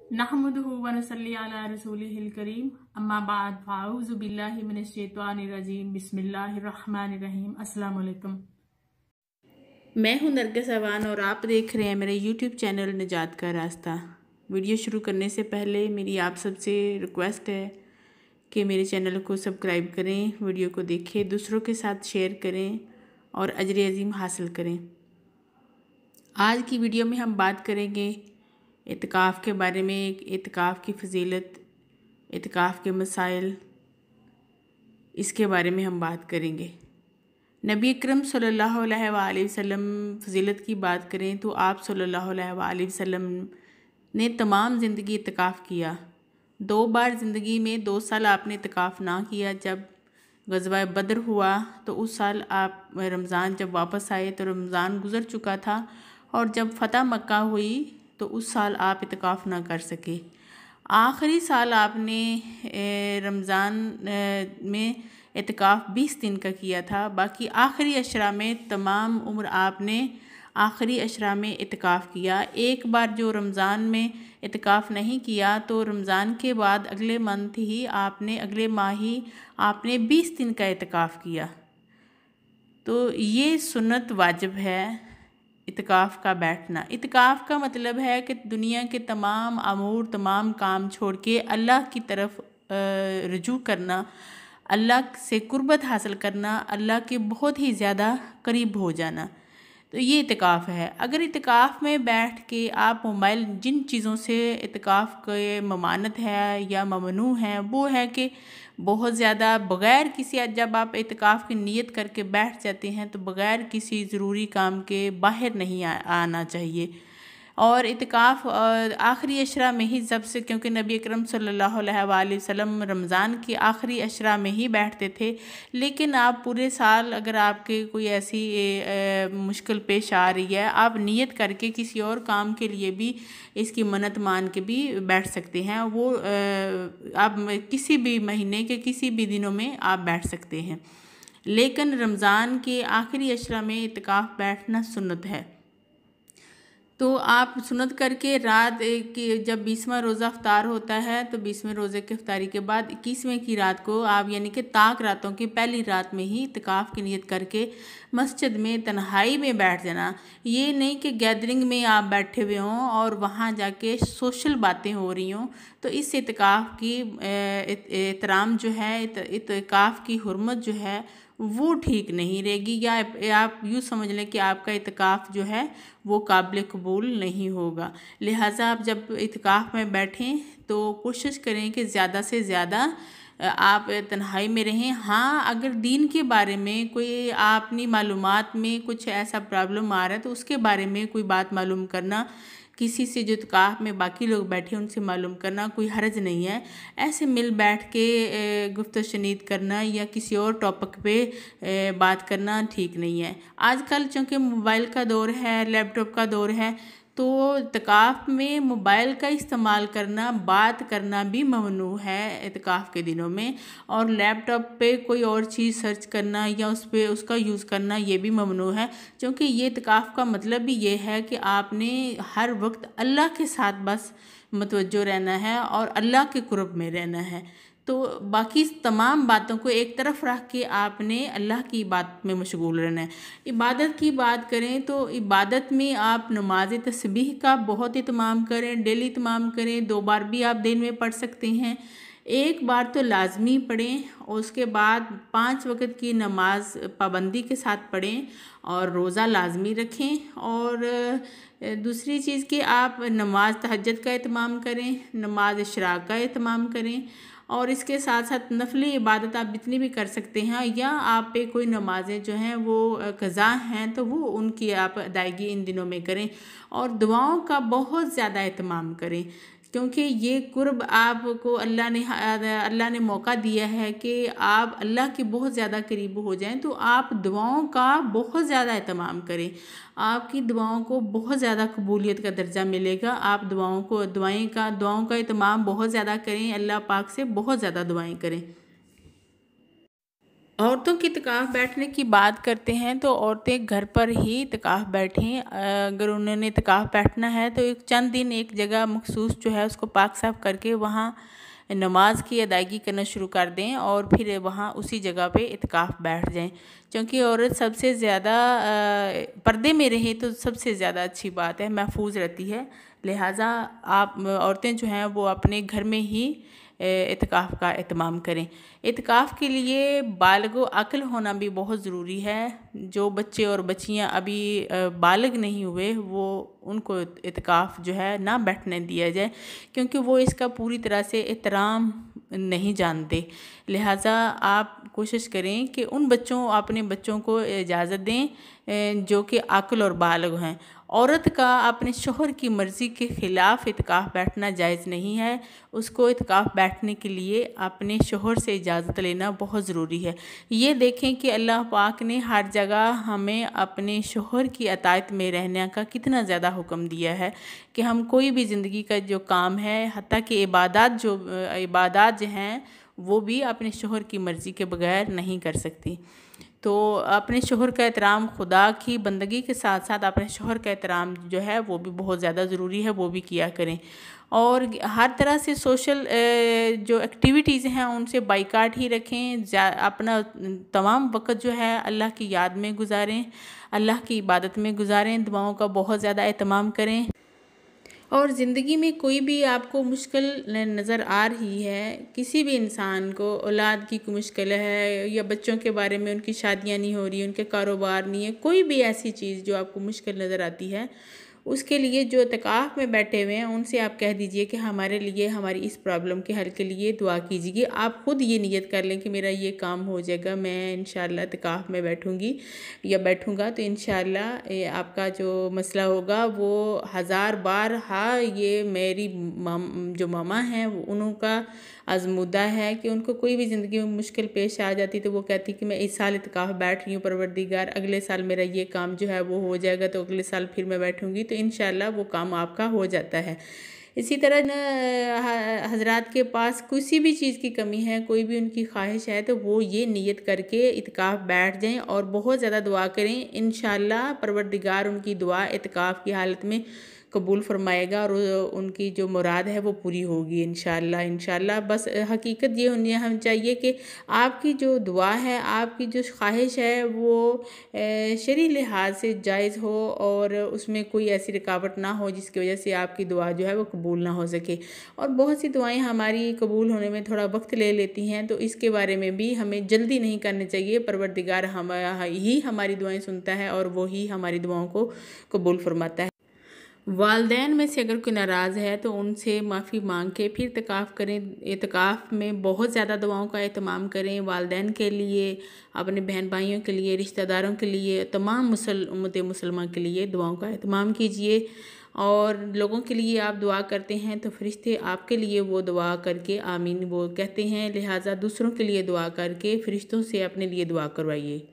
नहमदुहु व नसल्ली अला रसूलिहिल करीम अम्मा बाद फ़ाऊज़ु बिल्लाहि मिनश शैतानिर रजीम बिस्मिल्लाहिर रहमानिर रहीम। अस्सलाम वालेकुम। मैं हूं नरगिस अवान और आप देख रहे हैं मेरे यूट्यूब चैनल निजात का रास्ता। वीडियो शुरू करने से पहले मेरी आप सबसे रिक्वेस्ट है कि मेरे चैनल को सब्सक्राइब करें, वीडियो को देखें, दूसरों के साथ शेयर करें और अजर अज़ीम हासिल करें। आज की वीडियो में हम बात करेंगे इत्काफ़ के बारे में, इत्काफ़ की फ़जीलत, इत्काफ़ के मसाइल, इसके बारे में हम बात करेंगे। नबी अकरम सल्लल्लाहु अलैहि वसल्लम फ़जीलत की बात करें तो आप सल्लल्लाहु अलैहि वसल्लम ने तमाम ज़िंदगी इत्काफ़ किया। 2 बार ज़िंदगी में 2 साल आपने इत्काफ़ ना किया। जब ग़ज़वा बदर हुआ तो उस साल आप रमज़ान जब वापस आए तो रमज़ान गुज़र चुका था, और जब फ़तह मक्का हुई तो उस साल आप इत्काफ़ ना कर सके। आखिरी साल आपने रमज़ान में इत्काफ़ 20 दिन का किया था। बाकी आखिरी अशरा में तमाम उम्र आपने आखिरी अशरा में इत्काफ़ किया। एक बार जो रमज़ान में इत्काफ़ नहीं किया तो रमज़ान के बाद अगले मंथ ही अगले माह ही आपने 20 दिन का इत्काफ़ किया। तो ये सुन्नत वाजिब है इत्काफ़ का बैठना। इत्काफ़ का मतलब है कि दुनिया के तमाम अमूर, तमाम काम छोड़ के अल्लाह की तरफ रुजू करना, अल्लाह से कुर्बत हासिल करना, अल्लाह के बहुत ही ज़्यादा करीब हो जाना। तो ये इत्काफ़ है। अगर इत्काफ़ में बैठ के आप मोबाइल, जिन चीज़ों से इत्काफ़ के ममानत है या ममनू है वो है कि बहुत ज़्यादा बग़ैर किसी, जब आप इत्काफ़ की नीयत करके बैठ जाते हैं तो बग़ैर किसी ज़रूरी काम के बाहर नहीं आना चाहिए। और इत्काफ़ आखिरी अशरा में ही जब से, क्योंकि नबी अकरम सल्लल्लाहु अलैहि वसल्लम रमज़ान के आखिरी अशरा में ही बैठते थे। लेकिन आप पूरे साल अगर आपके कोई ऐसी मुश्किल पेश आ रही है, आप नियत करके किसी और काम के लिए भी इसकी मन्नत मान के भी बैठ सकते हैं। वो आप किसी भी महीने के किसी भी दिनों में आप बैठ सकते हैं। लेकिन रमज़ान के आखिरी अशरा में इत्काफ़ बैठना सुन्नत है। तो आप सुन्नत करके रात की जब 20वां रोज़ा अफ्तार होता है तो 20वें रोज़े की अफ्तारी के बाद 21वें की रात को आप, यानी कि ताक रातों की पहली रात में ही इत्काफ़ की नियत करके मस्जिद में तन्हाई में बैठ जाना। ये नहीं कि गैदरिंग में आप बैठे हुए हों और वहाँ जाके सोशल बातें हो रही हों। तो इस इत्काफ़ की एहतराम जो है, इत्काफ़ की हुर्मत जो है वो ठीक नहीं रहेगी, या आप यूँ समझ लें कि आपका इत्काफ़ जो है वो काबिल कबूल नहीं होगा। लिहाजा आप जब इत्काफ़ में बैठें तो कोशिश करें कि ज़्यादा से ज़्यादा आप तन्हाई में रहें। हाँ, अगर दीन के बारे में कोई अपनी मालूमात में कुछ ऐसा प्रॉब्लम आ रहा है तो उसके बारे में कोई बात मालूम करना, किसी से जो इत्काफ़ में बाकी लोग बैठे उनसे मालूम करना कोई हर्ज नहीं है। ऐसे मिल बैठ के गुफ्त शनीद करना या किसी और टॉपिक पे बात करना ठीक नहीं है। आजकल चूँकि मोबाइल का दौर है, लैपटॉप का दौर है, तो इत्काफ़ में मोबाइल का इस्तेमाल करना, बात करना भी ममनू है इत्काफ़ के दिनों में। और लैपटॉप पे कोई और चीज़ सर्च करना या उस पे उसका यूज़ करना ये भी ममनू है, क्योंकि ये इत्काफ़ का मतलब भी ये है कि आपने हर वक्त अल्लाह के साथ बस मुतवज्जो रहना है और अल्लाह के कुर्ब में रहना है। तो बाकी तमाम बातों को एक तरफ रख के आपने अल्लाह की बात में मशगूल रहना है। इबादत की बात करें तो इबादत में आप नमाज तस्बीह का बहुत इत्माम करें, डेली इत्माम करें। 2 बार भी आप दिन में पढ़ सकते हैं। एक बार तो लाजमी पढ़ें और उसके बाद 5 वक़्त की नमाज पाबंदी के साथ पढ़ें और रोज़ा लाजमी रखें। और दूसरी चीज़ कि आप नमाज तहज्जुद का इत्माम करें, नमाज इशराक का इत्माम करें, और इसके साथ साथ नफली इबादत आप जितनी भी कर सकते हैं, या आप पे कोई नमाज़ें जो हैं वो क़ज़ा हैं तो वो उनकी आप अदायगी इन दिनों में करें। और दुआओं का बहुत ज़्यादा एहतमाम करें, क्योंकि ये कुर्ब आपको अल्लाह ने मौका दिया है कि आप अल्लाह के बहुत ज़्यादा करीब हो जाएं। तो आप दुआओं का बहुत ज़्यादा एहतमाम करें, आपकी दुआओं को बहुत ज़्यादा कबूलियत का दर्जा मिलेगा। आप दुआओं का एहतमाम बहुत ज़्यादा करें, अल्लाह पाक से बहुत ज़्यादा दुआएं करें। औरतों की इत्काफ़ बैठने की बात करते हैं तो औरतें घर पर ही इत्काफ़ बैठें। अगर उन्होंने इत्काफ़ बैठना है तो एक चंद दिन एक जगह मखसूस जो है उसको पाक साफ़ करके वहाँ नमाज की अदायगी करना शुरू कर दें और फिर वहाँ उसी जगह पे इत्काफ़ बैठ जाएं। क्योंकि औरत सबसे ज़्यादा पर्दे में रहे तो सबसे ज़्यादा अच्छी बात है, महफूज रहती है। लिहाजा आप औरतें जो हैं वो अपने घर में ही इत्काफ़ का एहतमाम करें। इत्काफ़ के लिए बालिग़ अक़ल होना भी बहुत ज़रूरी है। जो बच्चे और बच्चियां अभी बालिग़ नहीं हुए वो उनको इत्काफ़ जो है ना बैठने दिया जाए, क्योंकि वो इसका पूरी तरह से एहतराम नहीं जानते। लिहाजा आप कोशिश करें कि उन बच्चों अपने बच्चों को इजाज़त दें जो कि अक़ल और बालिग़ हैं। औरत का अपने शोहर की मर्ज़ी के ख़िलाफ़ इत्काफ़ बैठना जायज़ नहीं है। उसको इत्काफ़ बैठने के लिए अपने शोहर से इजाज़त लेना बहुत ज़रूरी है। ये देखें कि अल्लाह पाक ने हर जगह हमें अपने शोहर की अतायत में रहने का कितना ज़्यादा हुक्म दिया है कि हम कोई भी ज़िंदगी का जो काम है, हत्ता कि इबादत जो हैं वो भी अपने शोहर की मर्ज़ी के बगैर नहीं कर सकती। तो अपने शोहर का एहतराम खुदा की बंदगी के साथ साथ अपने शोहर का एहतराम जो है वो भी बहुत ज़्यादा ज़रूरी है, वो भी किया करें। और हर तरह से सोशल जो एक्टिविटीज़ हैं उनसे बाइकाट ही रखें। अपना तमाम वक़्त जो है अल्लाह की याद में गुजारें, अल्लाह की इबादत में गुजारें, दुआओं का बहुत ज़्यादा एहतमाम करें। और ज़िंदगी में कोई भी आपको मुश्किल नज़र आ रही है, किसी भी इंसान को औलाद की कोई मुश्किल है या बच्चों के बारे में उनकी शादियां नहीं हो रही, उनके कारोबार नहीं है, कोई भी ऐसी चीज़ जो आपको मुश्किल नज़र आती है, उसके लिए जो इत्काफ़ में बैठे हुए हैं उनसे आप कह दीजिए कि हमारे लिए हमारी इस प्रॉब्लम के हल के लिए दुआ कीजिए। आप खुद ये नियत कर लें कि मेरा ये काम हो जाएगा, मैं इंशाअल्लाह इत्काफ़ में बैठूँगी या बैठूँगा तो इंशाअल्लाह आपका जो मसला होगा वो 1000 बार हाँ, ये मेरी जो मामा हैं उनका आज़मूदा है कि उनको कोई भी ज़िंदगी में मुश्किल पेश आ जाती तो वो कहती कि मैं इस साल इत्काफ़ बैठ रही हूँ परवरदिगार, अगले साल मेरा ये काम जो है वो हो जाएगा तो अगले साल फिर मैं बैठूँगी, तो इंशाअल्लाह वो काम आपका हो जाता है। इसी तरह न हज़रात के पास किसी भी चीज़ की कमी है, कोई भी उनकी ख्वाहिश है तो वो ये नियत करके इत्काफ़ बैठ जाएं और बहुत ज़्यादा दुआ करें। इंशाअल्लाह परवरदिगार उनकी दुआ इत्काफ़ की हालत में कबूल फरमाएगा और उनकी जो मुराद है वो पूरी होगी इंशाअल्लाह। बस हकीकत ये होनी हम चाहिए कि आपकी जो दुआ है, आपकी जो ख्वाहिश है वो शरई लिहाज से जायज़ हो और उसमें कोई ऐसी रुकावट ना हो जिसकी वजह से आपकी दुआ जो है वो कबूल ना हो सके। और बहुत सी दुआएं हमारी कबूल होने में थोड़ा वक्त ले लेती हैं, तो इसके बारे में भी हमें जल्दी नहीं करनी चाहिए। परवरदिगार ही हमारी दुआएं सुनता है और वो ही हमारी दुआओं को कबूल फरमाता है। वालदैन में से अगर कोई नाराज़ है तो उनसे माफ़ी मांग के फिर इत्काफ़ करें। इत्काफ़ में बहुत ज़्यादा दुआओं का एहतमाम करें, वालदैन के लिए, अपने बहन भाइयों के लिए, रिश्तेदारों के लिए, तमाम उम्मत मुसलमान के लिए दुआओं का एहतमाम कीजिए। और लोगों के लिए आप दुआ करते हैं तो फरिश्ते आपके लिए वो दुआ करके आमीन वो कहते हैं, लिहाजा दूसरों के लिए दुआ करके फरिश्तों से अपने लिए दुआ करवाइए।